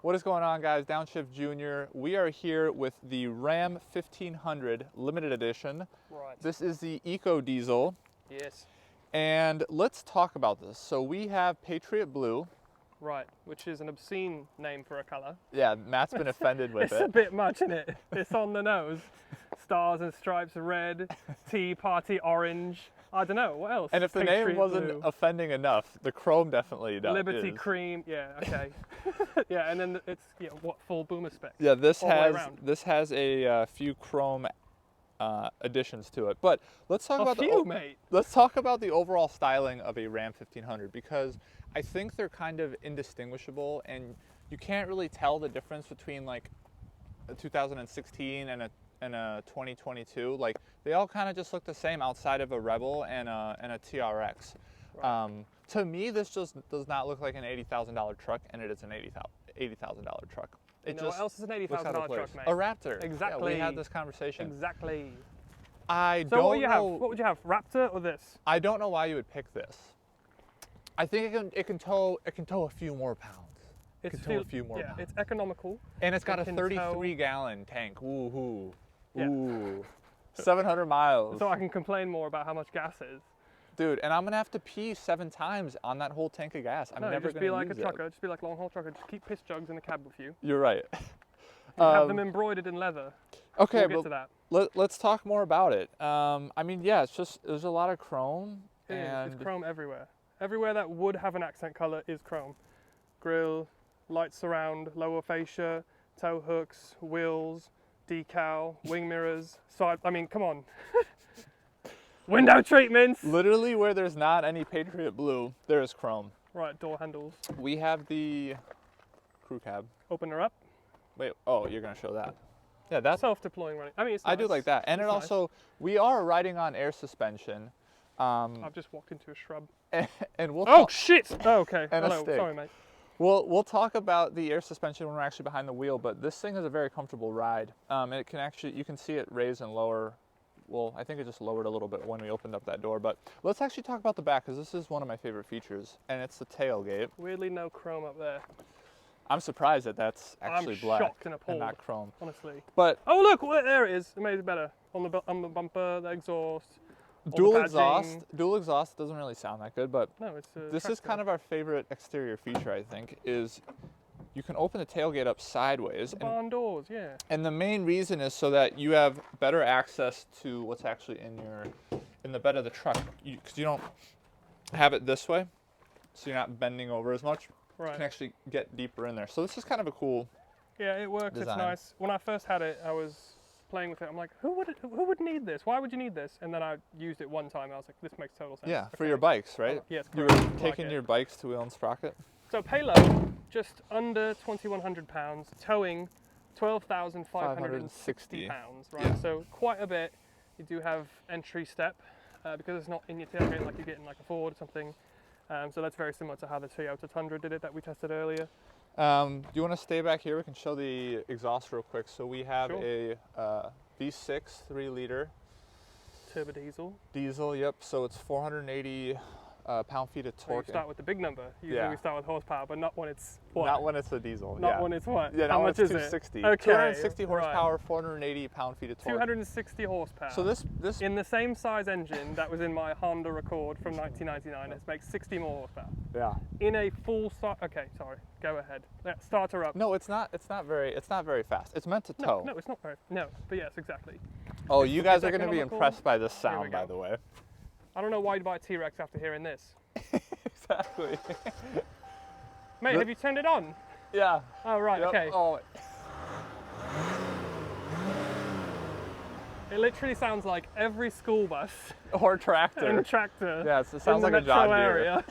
What is going on, guys? Downshift Junior. We are here with the Ram 1500 limited edition. Right. This is the EcoDiesel. Yes. And let's talk about this. So we have Patriot Blue. Right, which is an obscene name for a colour. Yeah, Matt's been offended with It's it. a bit much, isn't it? It's on the nose. Stars and stripes red, Tea Party orange. I don't know, what else? And if the Patriot name wasn't Blue. Offending enough, the chrome definitely does. Liberty Cream, yeah, okay. Yeah, and then it's what full boomer spec. Yeah, this all the way has around. this has a few chrome additions to it. But let's talk about let's talk about the overall styling of a Ram 1500, because I think they're kind of indistinguishable, and you can't really tell the difference between like a 2016 and a 2022. Like, they all kind of just look the same outside of a Rebel and a TRX. Right. To me, this just does not look like an $80,000 truck, and it is an $80,000 truck. You know what else is an $80,000 truck, mate? A Raptor. Exactly. Yeah, we had this conversation. Exactly. I So don't what would you know. have? What would you have? Raptor or this? I don't know why you would pick this. I think it can tow a few more pounds. It can tow a few more pounds. It's economical. And it's got a 33-gallon tank. Woohoo. Ooh. 700 miles. So I can complain more about how much gas it is. Dude, and I'm gonna have to pee 7 times on that whole tank of gas. I'm never just be gonna like a use trucker. it. Just be like a long haul trucker. Just keep piss jugs in the cab with you. You're right. Have them embroidered in leather. Okay, we'll get to that. Let's talk more about it. I mean, yeah, there's a lot of chrome. It's chrome everywhere. Everywhere that would have an accent color is chrome. Grille, light surround, lower fascia, tow hooks, wheels, decal, wing mirrors. Side. I mean, come on. Window treatments. Literally, where there's not any Patriot Blue, there is chrome. Right, door handles. We have the crew cab. Open her up. Wait, oh, you're gonna show that? Yeah, that's Self-deploying running. I mean, it's nice. I do like that, and it also we are riding on air suspension. I've just walked into a shrub. And we'll. Oh shit! Oh, okay. And hello. a stick. Sorry, mate. We'll talk about the air suspension when we're actually behind the wheel, but this thing is a very comfortable ride. And it can actually, you can see it raise and lower. Well, I think it just lowered a little bit when we opened up that door, but let's actually talk about the back, because this is one of my favorite features, and it's the tailgate. Weirdly, no chrome up there. I'm surprised that that's actually black shocked and appalled, not chrome. Honestly. But oh look, well, there it is. It made it better on the bumper, the exhaust. Dual exhaust doesn't really sound that good, but no, it's this is kind of our favorite exterior feature, I think, is you can open the tailgate up sideways. The barn doors, yeah. And the main reason is so that you have better access to what's actually in the bed of the truck, because you don't have it this way, so you're not bending over as much. Right. You can actually get deeper in there. So this is kind of a cool Yeah, it works. design. It's nice. When I first had it, I was playing with it. I'm like, who would need this? Why would you need this? And then I used it one time. And I was like, this makes total sense. Yeah, for Okay. your bikes, right? Yeah, it's You great. were I like taking it. your bikes to Wheel and Sprocket? So payload, just under 2,100 pounds, towing 12,560 pounds, right? Yeah. So quite a bit. You do have entry step because it's not in your tailgate like you're getting like a Ford or something. So that's very similar to how the Toyota Tundra did it that we tested earlier. Do you want to stay back here? We can show the exhaust real quick. So we have a V6 3-liter Turbo diesel. diesel. Yep. So it's 480 pound-feet of So torque. you start with the big number. Usually we start with horsepower, but not when it's what? Not when it's a diesel. Not when it's what? Yeah, how not much when it's is 260. it? Okay. 260 horsepower, 480 pound-feet of torque. 260 horsepower. So this in the same size engine that was in my Honda Accord from 1999, it makes 60 more horsepower. Yeah. In a full start. Okay, sorry. Go ahead. Start her up. No, it's not very fast. It's meant to tow. No, it's not very. No, but yes, exactly. Oh, you guys are going to be economical. impressed by this Here we sound, by go. the way. I don't know why you'd buy a T-Rex after hearing this. Exactly. Mate, have you turned it on? Yeah. Oh, right, Yep. okay. Oh. It literally sounds like every school bus Or tractor. and tractor Yeah, it sounds in like the a John metro Deere. area.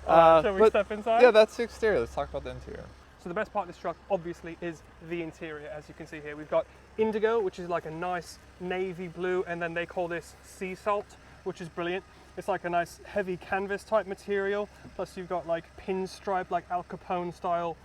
Shall we But step inside? Yeah, that's the exterior. Let's talk about the interior. So the best part of this truck, obviously, is the interior. As you can see here, we've got indigo, which is like a nice navy blue, and then they call this sea salt, which is brilliant. It's like a nice heavy canvas type material. Plus you've got like pinstripe, like Al Capone style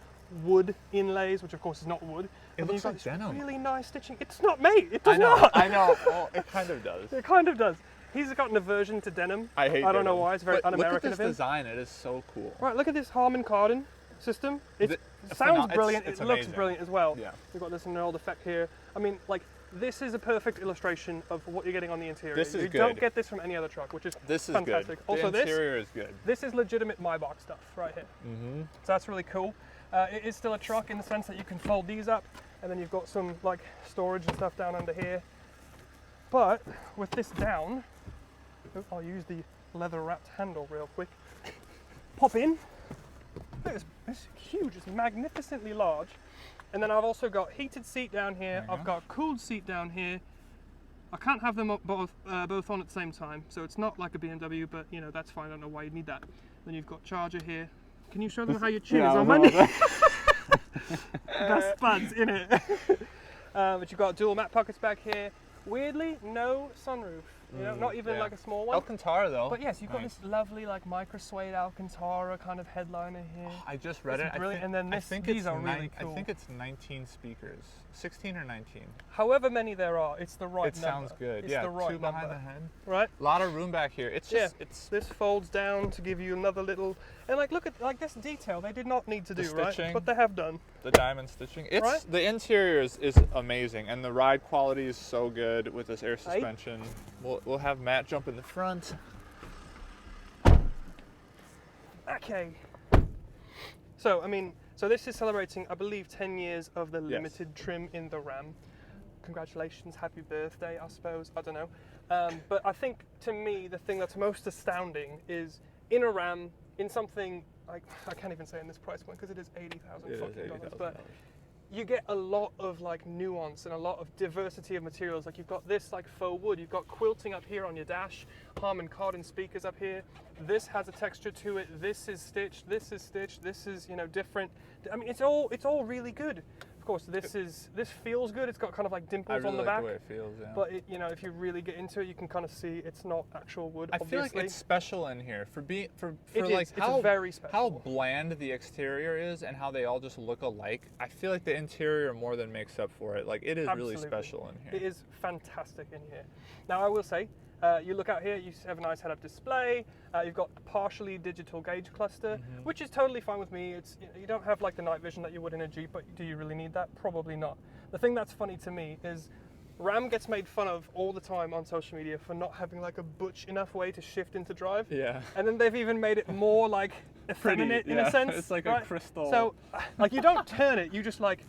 wood inlays, which of course is not wood. It looks like denim. Really nice stitching. It's not, mate. It does not. I know. Well, it kind of does. It kind of does. He's got an aversion to denim. I hate I don't know denim. why. It's very But un-American look at of this him. design. It is so cool. Right, look at this Harman kardon. system. It sounds brilliant. It looks brilliant as well. Yeah. We've got this knurled effect here. I mean, like, this is a perfect illustration of what you're getting on the interior. This is you good. don't get this from any other truck, which is fantastic. Good. Also, the interior is good. This is legitimate Maybach stuff right here. Mm-hmm. So that's really cool. It is still a truck in the sense that you can fold these up, and then you've got some like storage and stuff down under here. But with this down, I'll use the leather wrapped handle real quick. Pop in. It's huge. It's magnificently large. And then I've also got heated seat down here. I've got cooled seat down here. I can't have them both on at the same time, so it's not like a BMW, but you know, that's fine. I don't know why you need that. Then you've got charger here. Can you show them how your chin is on my knee? Best buds in it. But you've got dual mat pockets back here. Weirdly, no sunroof. You know, not even like a small one. Alcantara though. But yes, you've got this lovely like micro suede Alcantara kind of headliner here. I just read it. Brilliant. And then these are really cool. I think it's 19 speakers, 16 or 19. However many there are, it's the right number. It sounds good. It's the right two behind the head. Right. A lot of room back here. It's just this folds down to give you another little, and like look at like this detail they did not need to do, stitching, right? But they have done. The diamond stitching. It's right? The interior is amazing, and the ride quality is so good with this air suspension. We'll have Matt jump in the front. Okay. So I mean, so this is celebrating, I believe, 10 years of the limited trim in the Ram. Congratulations, happy birthday, I suppose. I don't know. But I think to me the thing that's most astounding is in a Ram, in something like, I can't even say in this price point because it is $80,000 fucking dollars, but you get a lot of like nuance and a lot of diversity of materials. Like you've got this like faux wood, you've got quilting up here on your dash, Harman Kardon speakers up here. This has a texture to it. This is stitched. This is stitched. This is, you know, different. I mean, it's all really good. Of course, this feels good. It's got kind of like dimples on the back. I really like the way it feels, yeah. But it, you know, if you really get into it, you can kind of see it's not actual wood. I feel like it's special in here for it's very special. How bland the exterior is and how they all just look alike. I feel like the interior more than makes up for it. Like it is really special in here. It is fantastic in here. Now I will say, you look out here, you have a nice head-up display. You've got a partially digital gauge cluster, which is totally fine with me. It's, you don't have like the night vision that you would in a Jeep, but do you really need that? Probably not. The thing that's funny to me is Ram gets made fun of all the time on social media for not having like a butch enough way to shift into drive. Yeah. And then they've even made it more like effeminate in a sense. It's like right? a crystal. So like you don't turn it, you just like,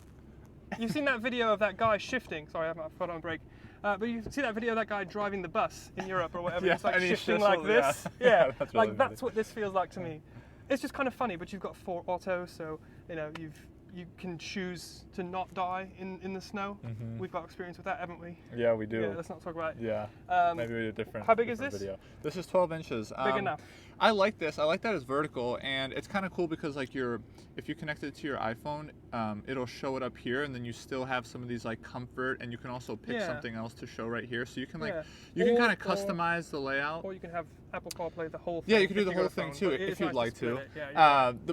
you've seen that video of that guy shifting. Sorry, I have my foot on brake. But you see that video of that guy driving the bus in Europe or whatever, it's like shifting like this. Yeah, that's like really that's what this feels like to me. It's just kind of funny, but you've got 4 auto, so you know you can choose to not die in the snow. We've got experience with that, haven't we? Yeah, we do. Yeah, let's not talk about it. Yeah, maybe we do a different. How big is this? Video. This is 12 inches. Big enough. I like this. I like that it's vertical, and it's kind of cool because like if you connect it to your iPhone, it'll show it up here, and then you still have some of these like comfort, and you can also pick something else to show right here. So you can like you can kind of customize the layout. Or you can have Apple CarPlay the whole thing. Yeah, you can do the whole thing too if you'd like to.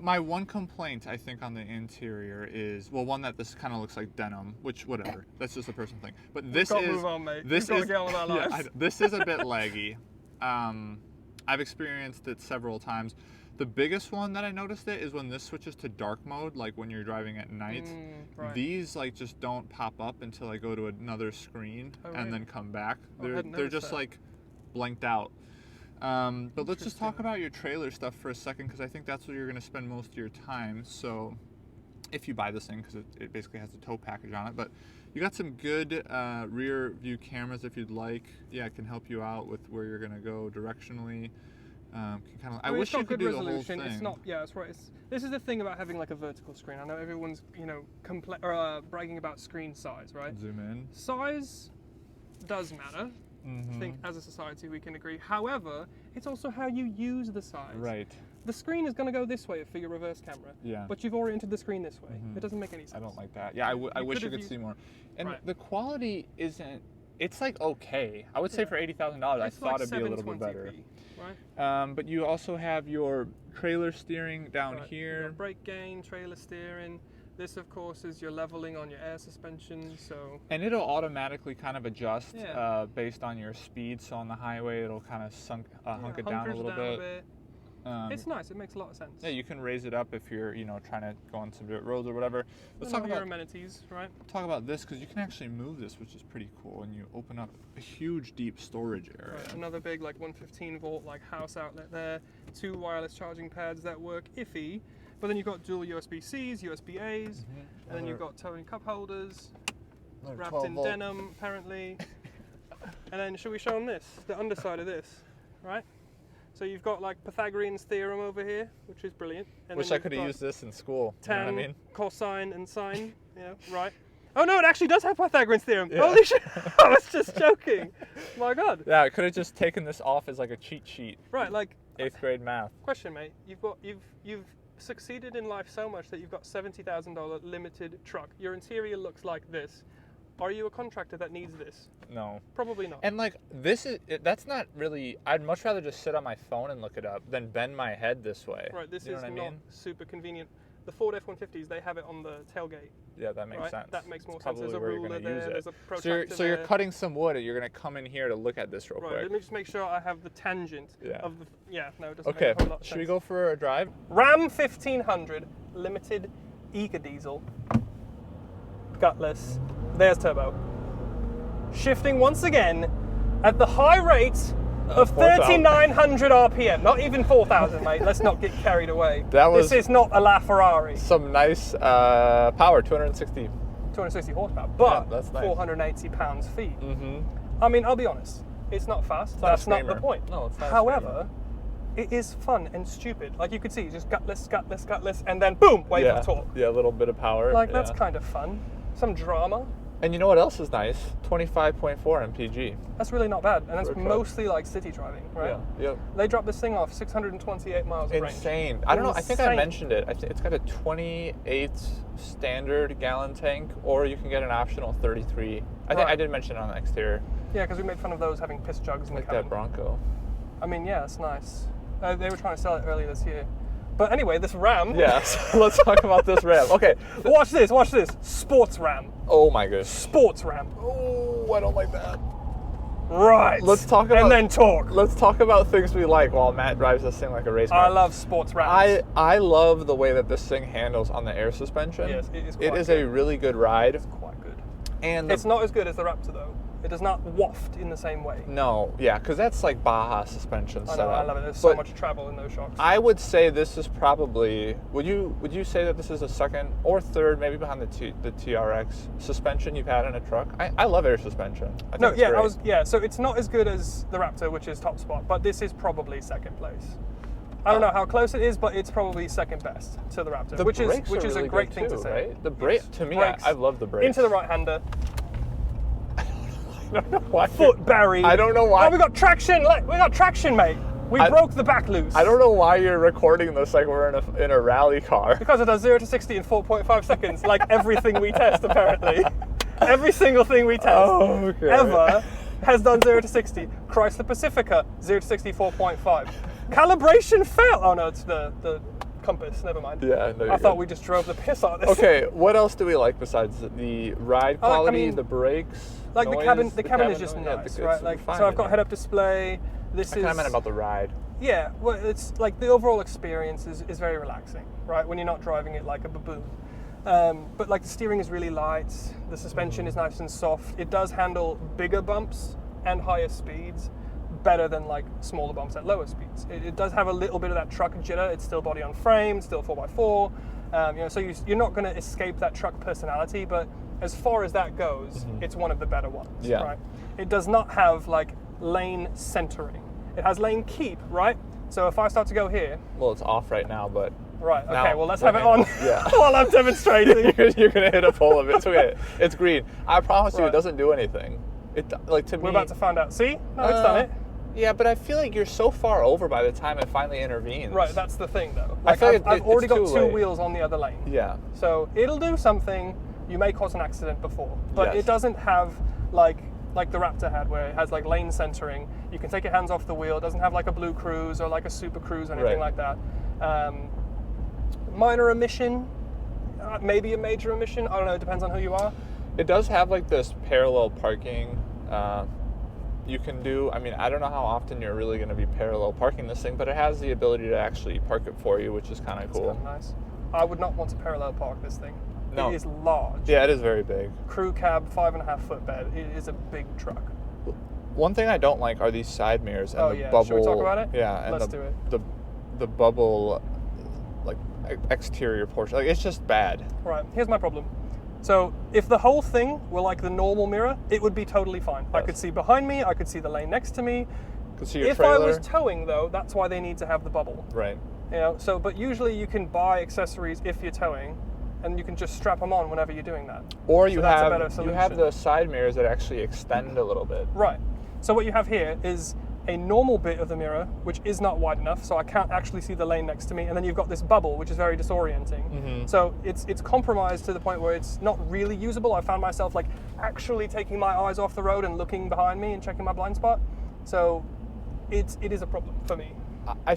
My one complaint I think on the interior is, well, one that this kind of looks like denim, which whatever, that's just a personal thing. But this is move on, mate. This is get on with our lives. This is a bit laggy. I've experienced it several times. The biggest one that I noticed is when this switches to dark mode, like when you're driving at night, these like just don't pop up until I go to another screen and then come back. They're just like blanked out. But let's just talk about your trailer stuff for a second, because I think that's where you're going to spend most of your time. So if you buy this thing, because it basically has a tow package on it, but you got some good rear view cameras if you'd like. Yeah, it can help you out with where you're going to go directionally. I wish you could do the whole thing. It's not. Yeah, that's right. This is the thing about having like a vertical screen. I know everyone's bragging about screen size, right? Zoom in. Size does matter. I think as a society we can agree. However, it's also how you use the size. Right. The screen is going to go this way for your reverse camera. Yeah. But you've oriented the screen this way. It doesn't make any sense. I don't like that. Yeah, I wish you could see more. And the quality isn't. It's like okay. I would say for $80,000, I thought it'd be a little bit better. Right. But you also have your trailer steering down here. Brake gain, trailer steering. This, of course, is your leveling on your air suspension. And it'll automatically kind of adjust based on your speed. So on the highway, it'll kind of hunk it down a little bit. It's nice. It makes a lot of sense. Yeah, you can raise it up if you're, trying to go on some dirt roads or whatever. Let's talk about your amenities, right? Talk about this, because you can actually move this, which is pretty cool, and you open up a huge, deep storage area. Right, another big, like 115 volt, like house outlet there. 2 wireless charging pads that work iffy, but then you've got dual USB-Cs, USB-As, and then you've got towing cup holders, wrapped in denim, apparently. And then, should we show them this? The underside of this, right? So you've got like Pythagorean's theorem over here, which is brilliant. And Wish I could have used this in school. Tan, you know what I mean? cosine, and sine. Yeah, right. Oh no, it actually does have Pythagorean's theorem. Yeah. Holy shit! I was just joking. My God. Yeah, I could have just taken this off as like a cheat sheet. Right, like 8th grade math. Question, mate. You've succeeded in life so much that you've got $70,000 limited truck. Your interior looks like this. Are you a contractor that needs this? No. Probably not. And like that's not really. I'd much rather just sit on my phone and look it up than bend my head this way. Right. This you know is what I not mean? super convenient. The Ford F-150s, they have it on the tailgate. Yeah, that makes sense. That makes more It's sense. There's a probably where you're ruler gonna use there. it. There's a protractor So you're there. cutting some wood, and you're gonna come in here to look at this real Right. quick. Let me just make sure I have the tangent of the. Yeah. No, it doesn't Okay. make a whole lot of Should we sense. go for a drive? Ram 1500 limited EcoDiesel. Gutless. There's turbo. Shifting once again at the high rate of 3,900 RPM. Not even 4,000, mate. Let's not get carried away. This is not a LaFerrari. Some nice power, 260 horsepower, but that's nice. 480 pounds-feet. Mm-hmm. I mean, I'll be honest. It's not fast. That's not the point. No, it's not. However, it is fun and stupid. Like you could see, just gutless, and then boom, wave of torque. Yeah, a little bit of power. Like that's kind of fun. Some drama. And you know what else is nice? 25.4 mpg. That's really not bad, and that's mostly like city driving, right? Yeah. Yep. They dropped this thing off 628 miles of range. Insane. I don't know. I think I mentioned it. It's got a 28 standard gallon tank, or you can get an optional 33. I think I did mention it on the exterior. Yeah, because we made fun of those having piss jugs in the cabin. Like that Bronco. I mean, yeah, it's nice. They were trying to sell it earlier this year. But anyway, this Ram. Yes. Let's talk about this Ram. Okay. Watch this. Sports Ram. Oh my goodness. Sports Ram. Oh, I don't like that. Right. Let's talk about. And then talk. Let's talk about things we like while Matt drives this thing like a race car. I love sports Rams. I love the way that this thing handles on the air suspension. Yes, it is quite It is good. a really good ride. It's quite good. And it's not as good as the Raptor though. It does not waft in the same way. No, yeah, because that's like Baja suspension setup. I love it. There's so much travel in those shocks. I would say this is probably. Would you say that this is the second or third, maybe behind the TRX suspension you've had in a truck? I love air suspension. I think it's great. So it's not as good as the Raptor, which is top spot, but this is probably second place. I don't know how close it is, but it's probably second best to the Raptor, which is really a great good thing too, to say. Right? The brake to me, I love the brakes. Into the right-hander. I don't know why. Foot buried. I don't know why. Oh, we got traction. We got traction, mate. We broke the back loose. I don't know why you're recording this like we're in a rally car. Because it does 0 to 60 in 4.5 seconds, like everything we test, apparently. Every single thing we test ever has done 0 to 60. Chrysler Pacifica, 0 to 60, 4.5. Calibration failed. Oh no, it's the compass. Never mind. Yeah, no, I thought we just drove the piss out of this. Okay, what else do we like besides the ride quality, the brakes? Like noise, the cabin is just nice, right? Like, so I've got head-up display. I kind of meant about the ride. Yeah, well, it's like the overall experience is very relaxing, right? When you're not driving it like a baboon. But like the steering is really light. The suspension is nice and soft. It does handle bigger bumps and higher speeds better than like smaller bumps at lower speeds. It does have a little bit of that truck jitter. It's still body on frame, still 4x4. So you're not going to escape that truck personality, but as far as that goes, it's one of the better ones. Yeah. Right? It does not have like lane centering. It has lane keep, right? So if I start to go here. Well, it's off right now, but. Right, okay, now, well let's have it on yeah. while I'm demonstrating. You're going to hit a pole of it. It's okay. It's green. I promise you it doesn't do anything. We're about to find out. See? No, it's done it. Yeah, but I feel like you're so far over by the time it finally intervenes. Right, that's the thing though. I feel like I've already got two late. wheels on the other lane. Yeah. So it'll do something. You may cause an accident before, but it doesn't have like the Raptor had, where it has like lane centering. You can take your hands off the wheel. It doesn't have like a Blue Cruise or like a Super Cruise or anything like that. Minor emission, maybe a major emission. I don't know. It depends on who you are. It does have like this parallel parking. you can do, I mean, I don't know how often you're really going to be parallel parking this thing, but it has the ability to actually park it for you, which is kind of cool. Kind of nice. I would not want to parallel park this thing. No. It is large. Yeah, it is very big. Crew cab, 5.5 foot bed. It is a big truck. One thing I don't like are these side mirrors and the bubble. Should we talk about it? Yeah, and Let's do it. The bubble, like exterior portion, like it's just bad. Right. Here's my problem. So if the whole thing were like the normal mirror, it would be totally fine. Yes. I could see behind me. I could see the lane next to me. Could see your if trailer. I was towing, though, that's why they need to have the bubble. Right. You know. So, but usually you can buy accessories if you're towing, and you can just strap them on whenever you're doing that. Or you have the side mirrors that actually extend a little bit. Right. So what you have here is a normal bit of the mirror, which is not wide enough, so I can't actually see the lane next to me, and then you've got this bubble, which is very disorienting. Mm-hmm. So it's compromised to the point where it's not really usable. I found myself like actually taking my eyes off the road and looking behind me and checking my blind spot. So it is a problem for me. I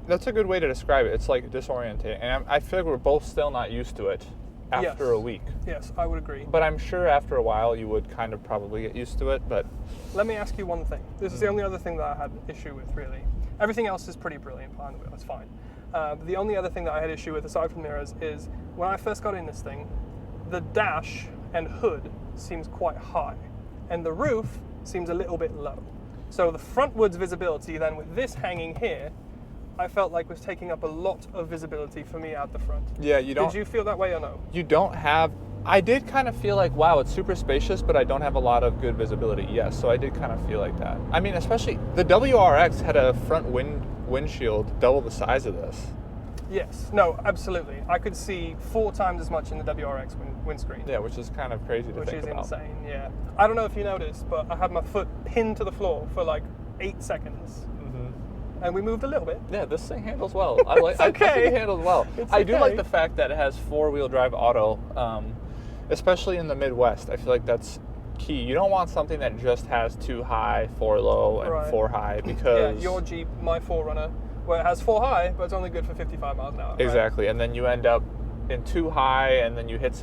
that's a good way to describe it. It's like disorienting, and I feel like we're both still not used to it after a week. Yes, I would agree. But I'm sure after a while you would kind of probably get used to it. But let me ask you one thing. This is the only other thing that I had issue with, really. Everything else is pretty brilliant behind the wheel. It's fine. The only other thing that I had issue with, aside from mirrors, is when I first got in this thing, the dash and hood seems quite high, and the roof seems a little bit low. So the frontwards visibility, then with this hanging here, I felt like was taking up a lot of visibility for me out the front. Yeah, you don't. Did you feel that way or no? You don't have. I did kind of feel like, wow, it's super spacious, but I don't have a lot of good visibility. Yes, so I did kind of feel like that. I mean, especially the WRX had a front windshield double the size of this. Yes. No, absolutely. I could see 4 times as much in the WRX windscreen. Yeah, which is kind of crazy to think about. Which is insane, yeah. I don't know if you noticed, but I had my foot pinned to the floor for like 8 seconds. And we moved a little bit. Yeah, this thing handles well. I like. I think it handles well. I do like the fact that it has 4-wheel drive auto, especially in the Midwest. I feel like that's key. You don't want something that just has 2 high, 4 low, and 4 high because your Jeep, my 4Runner, where it has 4 high, but it's only good for 55 miles an hour. Exactly, right? And then you end up in 2 high, and then you hit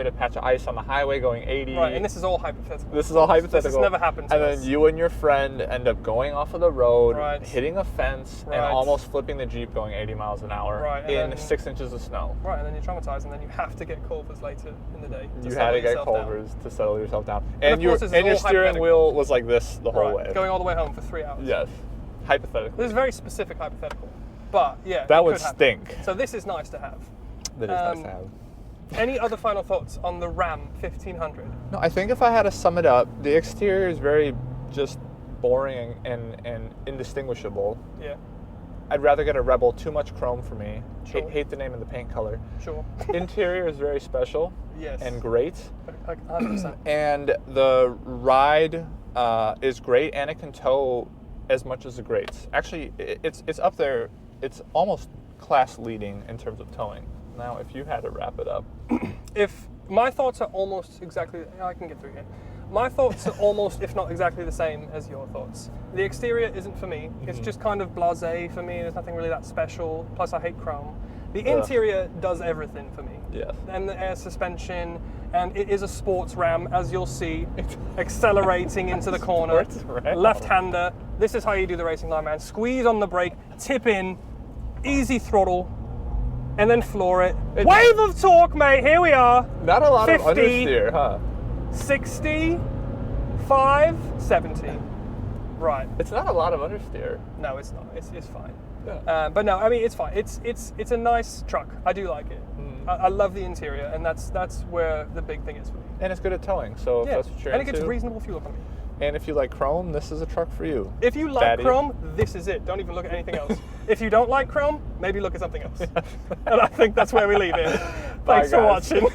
a patch of ice on the highway going 80. Right, and this is all hypothetical. This has never happened to us. And then you and your friend end up going off of the road, hitting a fence, and almost flipping the Jeep going 80 miles an hour in 6 inches of snow. Right, and then you're traumatized, and then you have to get Culvers later in the day. You had to get Culvers to settle yourself down. And your steering wheel was like this the whole way. Going all the way home for 3 hours. Yes, hypothetically. This is a very specific hypothetical. But, yeah. That would stink. So this is nice to have. That is nice to have. Any other final thoughts on the Ram 1500? No, I think if I had to sum it up, the exterior is very just boring and indistinguishable. Yeah. I'd rather get a Rebel. Too much chrome for me. Sure. Hate the name of the paint color. Sure. Interior is very special. Yes. And great. 100%. And the ride is great, and it can tow as much as the greats. Actually, it's up there. It's almost class leading in terms of towing. Now, if you had to wrap it up. If my thoughts are almost exactly, I can get through here. My thoughts are almost, if not exactly the same as your thoughts. The exterior isn't for me. It's just kind of blasé for me. There's nothing really that special. Plus, I hate chrome. The interior does everything for me. Yes. And the air suspension, and it is a sports Ram, as you'll see, accelerating into the corner. Left-hander. This is how you do the racing line, man. Squeeze on the brake, tip in, easy throttle, and then floor it. Wave of torque, mate. Here we are. Not a lot 50, of understeer, huh? 60, 5, 70. Right. It's not a lot of understeer. No, it's not. It's fine. Yeah. But no, I mean it's fine. It's a nice truck. I do like it. I love the interior, and that's where the big thing is for me. And it's good at towing, so if that's what you're into. And it gets reasonable fuel economy. And if you like chrome, this is a truck for you. If you like chrome, this is it. Don't even look at anything else. If you don't like chrome, maybe look at something else. And I think that's where we leave it. Thanks for watching.